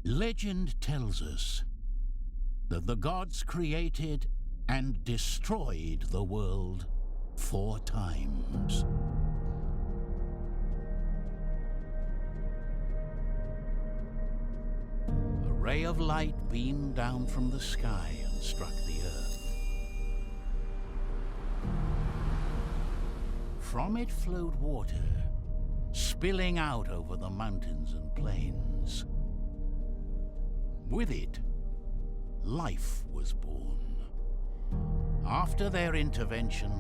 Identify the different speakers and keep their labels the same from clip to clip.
Speaker 1: Legend tells us that the gods created and destroyed the world 4 times. A ray of light beamed down from the sky and struck the earth. From it flowed water, spilling out over the mountains and plains. With it, life was born. After their intervention,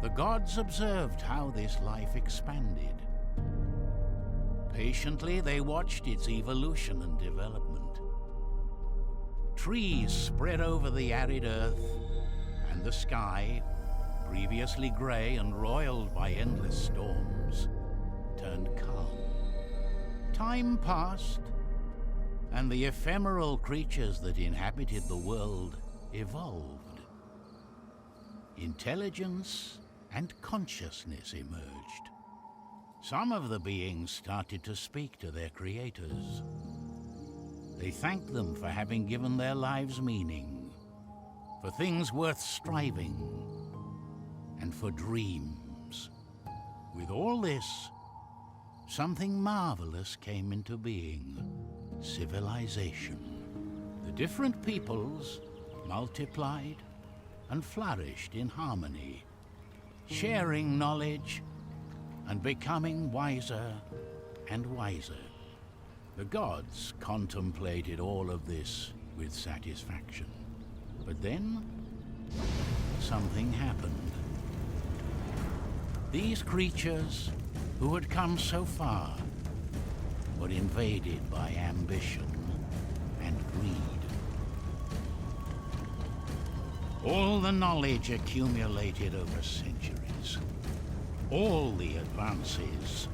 Speaker 1: the gods observed how this life expanded. Patiently, they watched its evolution and development. Trees spread over the arid earth, and the sky, previously grey and roiled by endless storms, turned calm. Time passed, and the ephemeral creatures that inhabited the world evolved. Intelligence and consciousness emerged. Some of the beings started to speak to their creators. They thanked them for having given their lives meaning, for things worth striving, and for dreams. With all this, something marvelous came into being: civilization. The different peoples multiplied and flourished in harmony, sharing knowledge and becoming wiser and wiser. The gods contemplated all of this with satisfaction. But then, something happened. These creatures, who had come so far, were invaded by ambition and greed. All the knowledge accumulated over centuries, all the advances,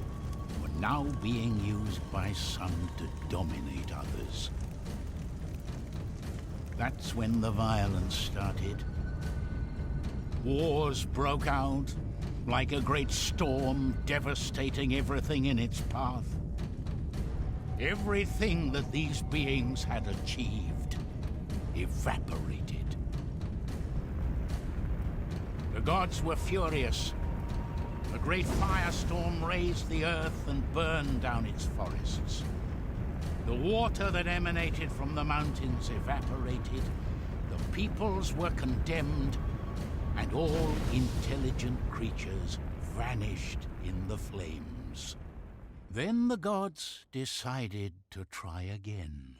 Speaker 1: were now being used by some to dominate others. That's when the violence started. Wars broke out like a great storm, devastating everything in its path. Everything that these beings had achieved evaporated. The gods were furious. A great firestorm razed the earth and burned down its forests. The water that emanated from the mountains evaporated. The peoples were condemned, and all intelligent creatures vanished in the flames. Then the gods decided to try again.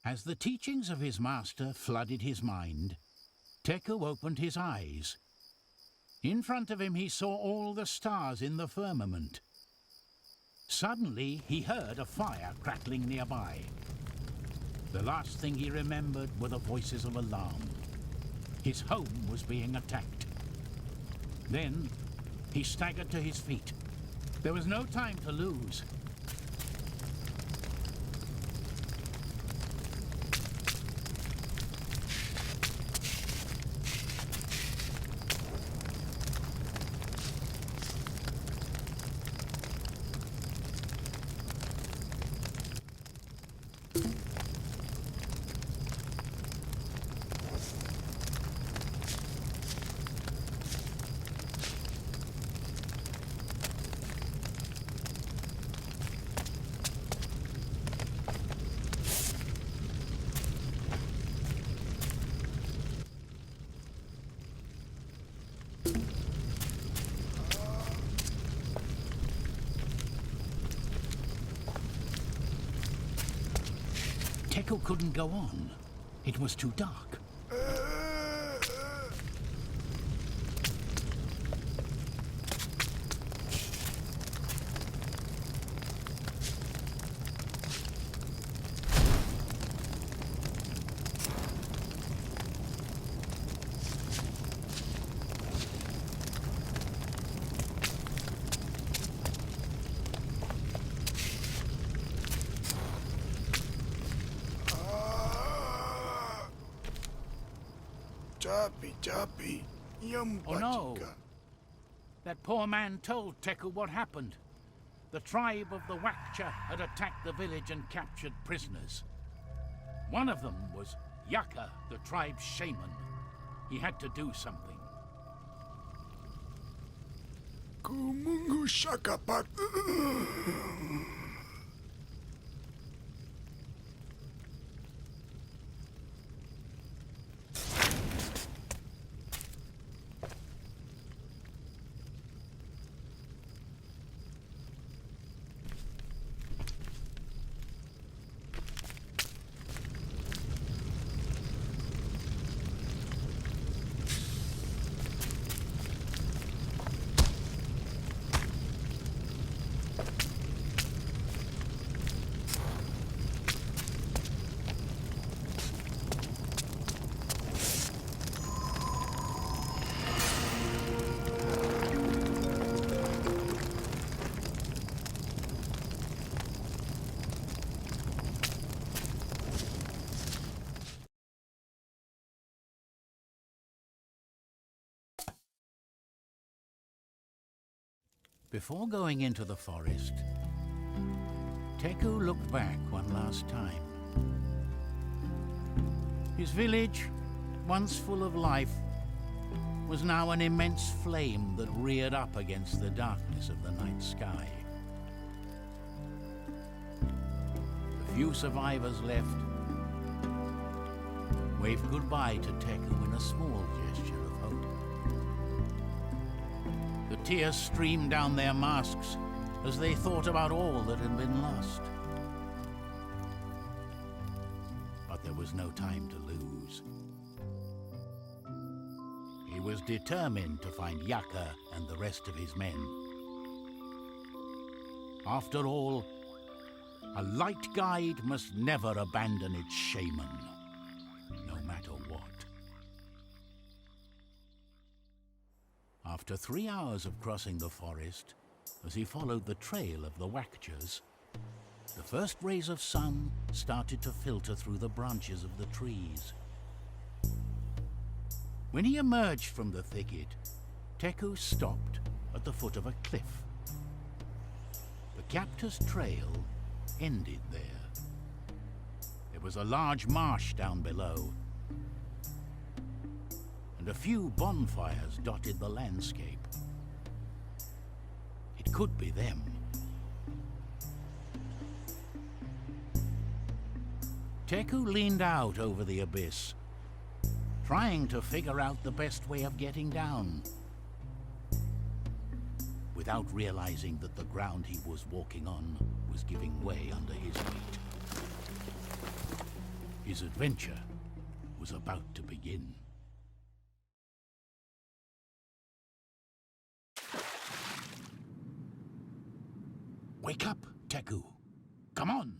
Speaker 1: As the teachings of his master flooded his mind, Teku opened his eyes. In front of him he saw all the stars in the firmament. Suddenly he heard a fire crackling nearby. The last thing he remembered were the voices of alarm. His home was being attacked. Then he staggered to his feet. There was no time to lose. Teku couldn't go on. It was too dark. Oh no! That poor man told Teku what happened. The tribe of the Wakcha had attacked the village and captured prisoners. One of them was Yaka, the tribe's shaman. He had to do something.
Speaker 2: Kumungu shakapak.
Speaker 1: Before going into the forest, Teku looked back one last time. His village, once full of life, was now an immense flame that reared up against the darkness of the night sky. The few survivors left waved goodbye to Teku in a small gesture of hope. The tears streamed down their masks as they thought about all that had been lost. But there was no time to lose. He was determined to find Yaka and the rest of his men. After all, a light guide must never abandon its shaman, no matter what. After 3 hours of crossing the forest, as he followed the trail of the Wakchas, the first rays of sun started to filter through the branches of the trees. When he emerged from the thicket, Teku stopped at the foot of a cliff. The captor's trail ended there. There was a large marsh down below, and a few bonfires dotted the landscape. It could be them. Teku leaned out over the abyss, trying to figure out the best way of getting down, without realizing that the ground he was walking on was giving way under his weight. His adventure was about to begin. Wake up, Teku. Come on.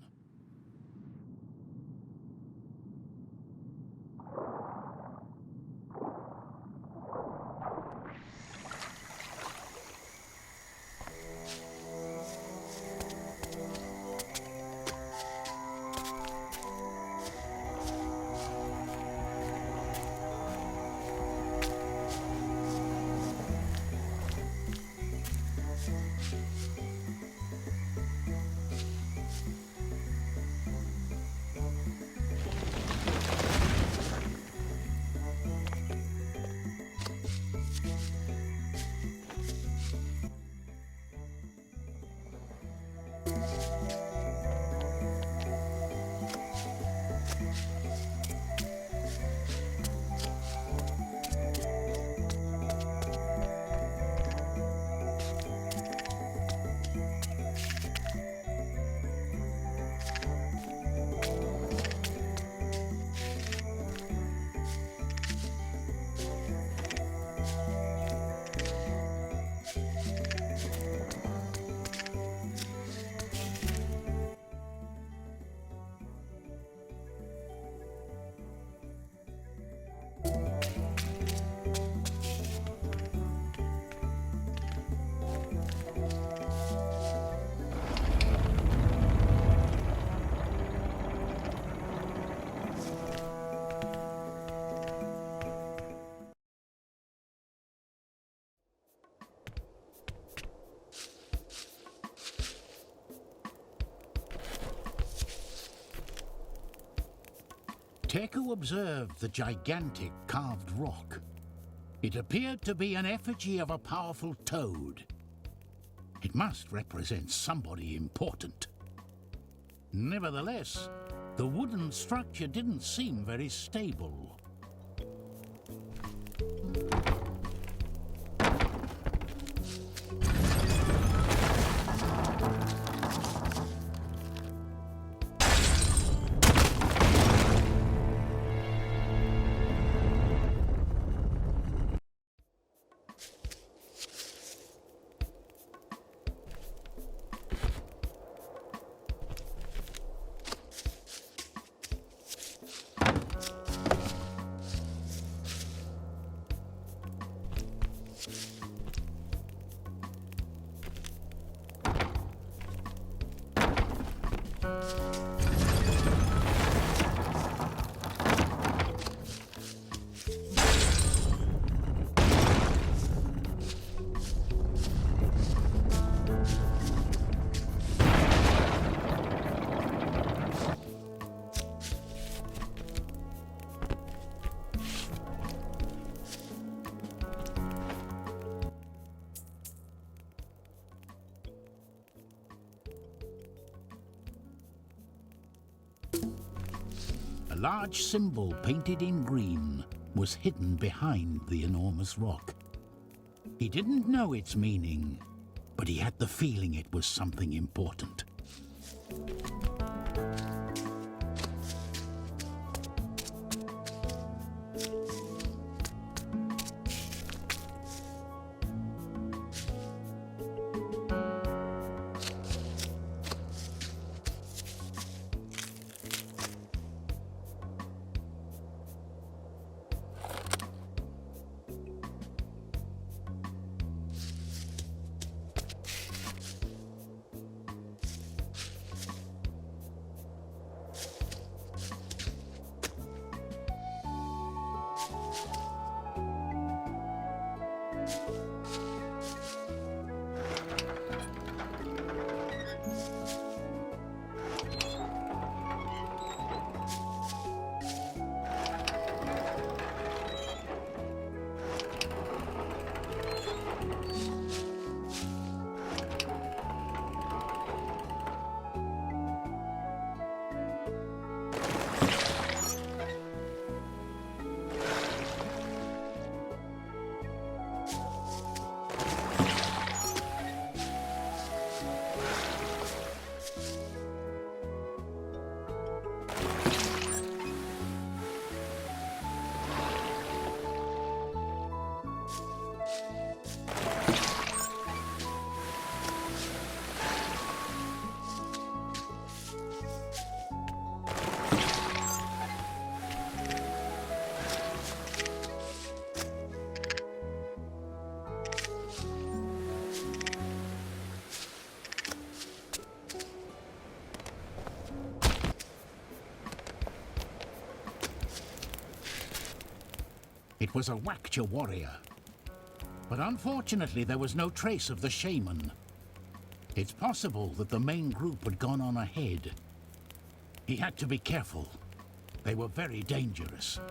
Speaker 1: Teku observed the gigantic carved rock. It appeared to be an effigy of a powerful toad. It must represent somebody important. Nevertheless, the wooden structure didn't seem very stable. A large symbol painted in green was hidden behind the enormous rock. He didn't know its meaning, but he had the feeling it was something important. It was a Wakcha warrior. But unfortunately, there was no trace of the shaman. It's possible that the main group had gone on ahead. He had to be careful. They were very dangerous.